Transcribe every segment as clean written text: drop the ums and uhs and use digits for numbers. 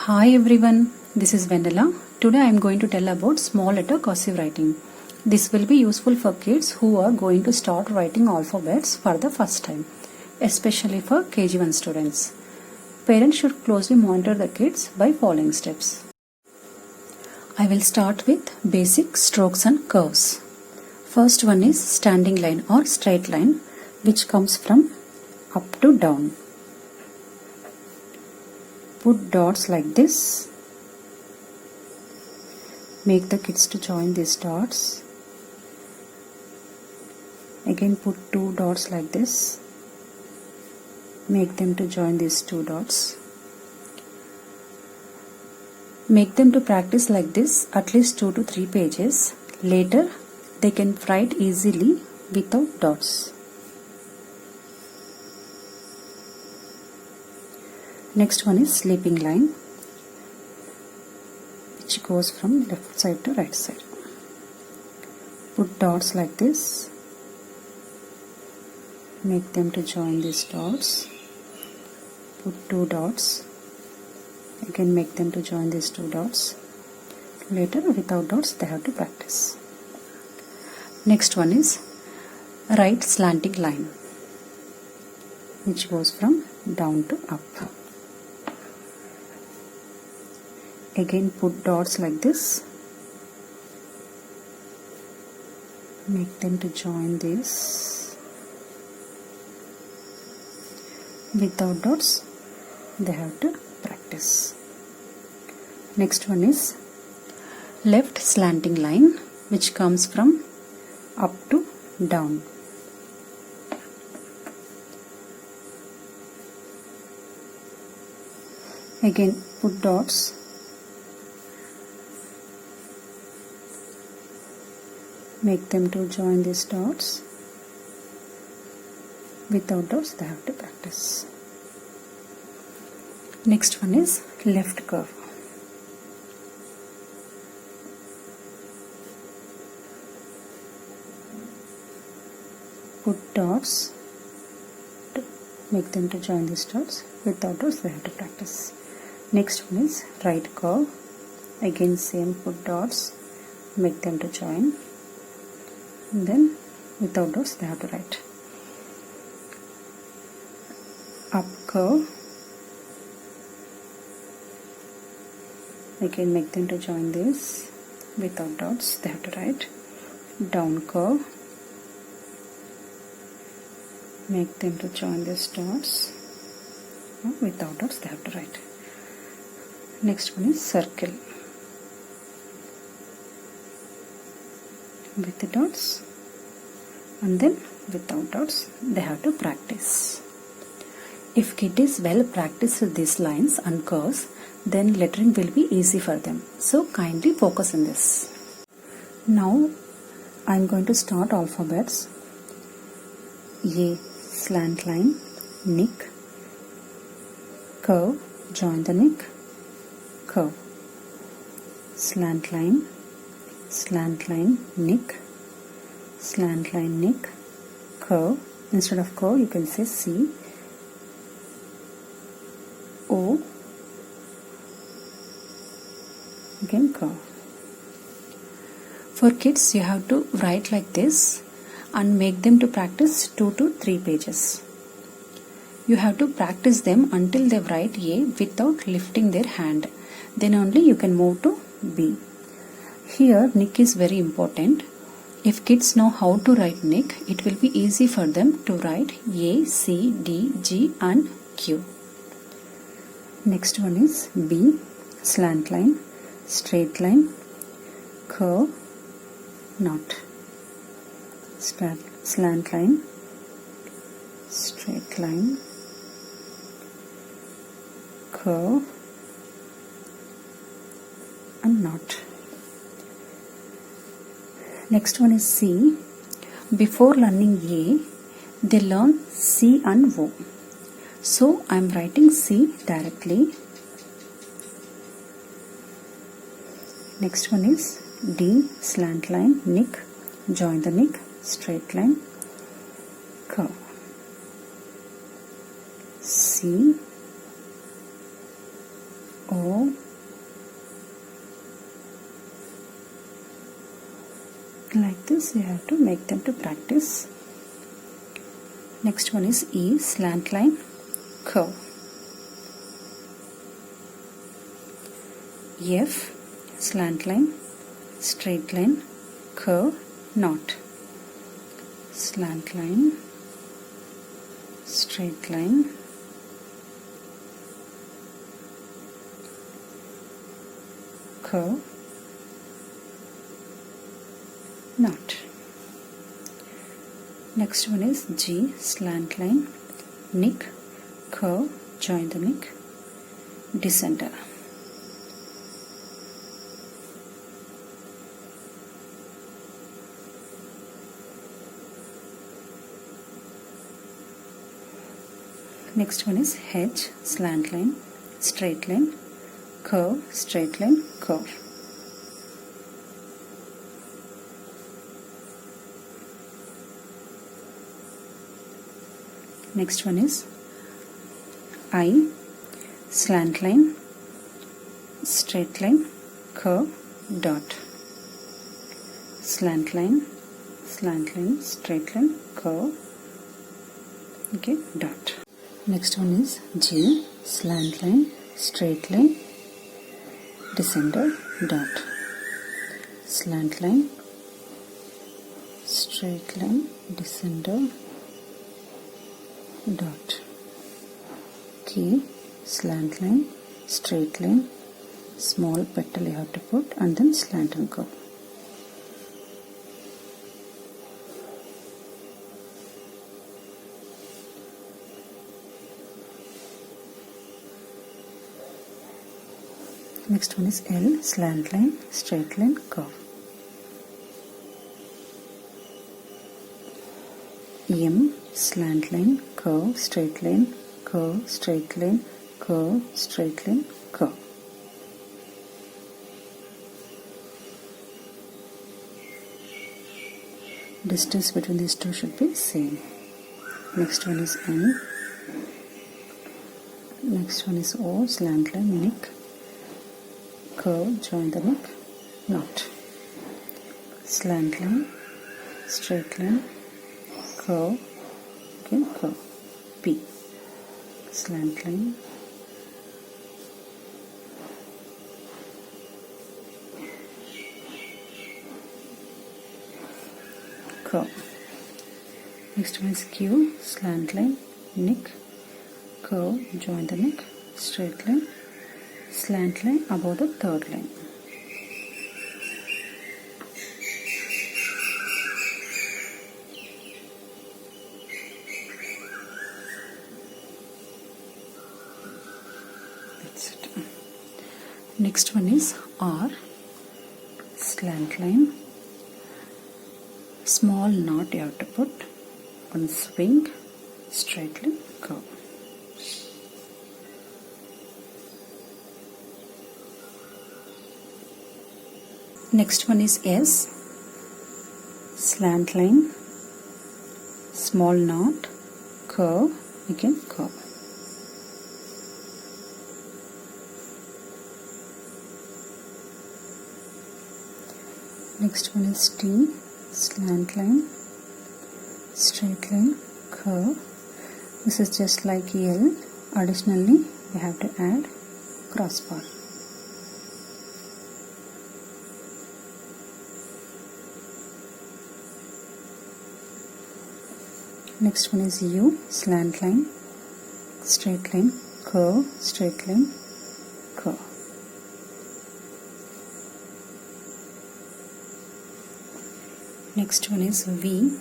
Hi everyone, this is Vennela. Today I am going to tell about small letter cursive writing. This will be useful for kids who are going to start writing alphabets for the first time, especially for Kg1 students. Parents should closely monitor the kids by following steps. I will start with basic strokes and curves. First one is standing line or straight line, which comes from up to down. Put dots like this. Make the kids to join these dots. Again put two dots like this. Make them to join these two dots. Make them to practice like this at least 2 to 3 pages. Later they can write easily without dots. Next one is sleeping line, which goes from left side to right side. Put dots like this. Make them to join these dots. Put two dots. Again make them to join these two dots. Later without dots they have to practice. Next one is right slanting line, which goes from down to up. Again put dots like this. Make them to join this. Without dots they have to practice. Next one is left slanting line, which comes from up to down. Again put dots. Make them to join these dots. Without dots they have to practice. Next one is left curve. Put dots. Make them to join these dots. Without dots they have to practice. Next one is right curve. Again same, put dots. Make them to join. And then without dots they have to write. Up curve. Again make them to join this. Without dots they have to write. Down curve. Make them to join these dots. Without dots they have to write. Next one is circle. With the dots and then without dots they have to practice. If kid is well practiced with these lines and curves, then lettering will be easy for them. So kindly focus on this. Now I am going to start alphabets. A slant line, nick, curve, join the nick, curve, slant line, nick, slant line, nick, curve. Instead of curve you can say C, O, again curve. For kids you have to write like this and make them to practice 2 to 3 pages. You have to practice them until they write A without lifting their hand. Then only you can move to B. Here nick is very important. If kids know how to write nick, it will be easy for them to write A, C, D, G and Q. Next one is B, slant line, straight line, curve, knot. Slant line, straight line, curve and knot. Next one is C. Before learning A, they learn C and O. So I am writing C directly. Next one is D, slant line, nick, join the nick, straight line, curve. C, O, Like this you have to make them to practice. Next one is E, slant line, curve. F, slant line, straight line, curve, knot. Slant line, straight line, curve, knot. Next one is G, slant line, nick, curve, join the nick, decenter. Next one is H, slant line, straight line, curve, straight line, curve. Next one is I, slant line, straight line, curve, dot. Slant line, straight line, curve, okay, dot. Next one is J, slant line, straight line, decenter, dot. Slant line, straight line, decenter, dot. K, slant line, straight line, small petal you have to put, and then slant and curve. Next one is L, slant line, straight line, curve. M, slant line, curve, straight line, curve, straight line, curve, straight line, curve. Distance between these two should be same. Next one is N. Next one is O, slant line, nick, curve, join the neck, knot. Slant line, straight line, curve, okay, curve. P, slant line, curve. Next one is Q, slant line, neck, curve, join the neck, straight line, slant line above the third line. That's it. Next one is R, slant line, small knot you have to put, one swing, straight line, curve. Next one is S, slant line, small knot, curve, again curve. Next one is T, slant line, straight line, curve. This is just like L. Additionally, we have to add crossbar. Next one is U, slant line, straight line, curve, straight line, curve. Next one is V,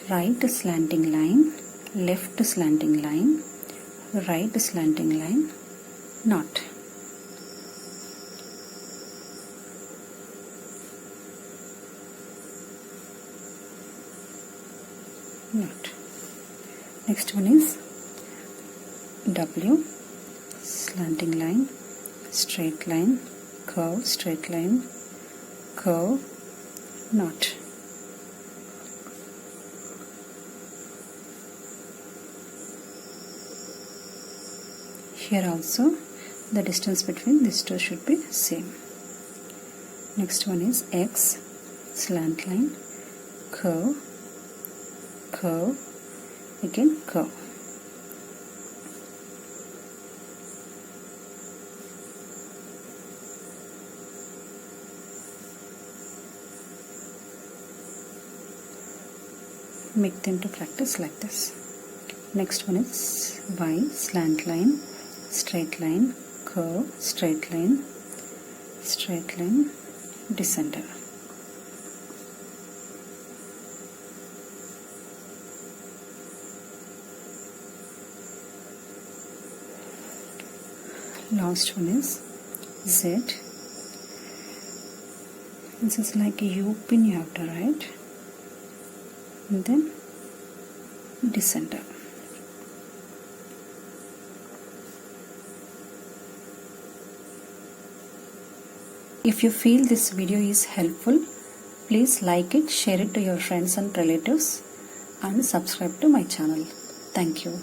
right slanting line, left slanting line, right slanting line, knot. Knot. Next one is W, slanting line, straight line, curve, straight line, curve, knot. Here also the distance between these two should be same. Next one is X, slant line, curve, curve, again curve. Make them to practice like this. Next one is Y, slant line, straight line, curve, straight line, descender. Last one is Z. This is like a U pin you have to write, and then descender. If you feel this video is helpful, please like it, share it to your friends and relatives, and subscribe to my channel. Thank you.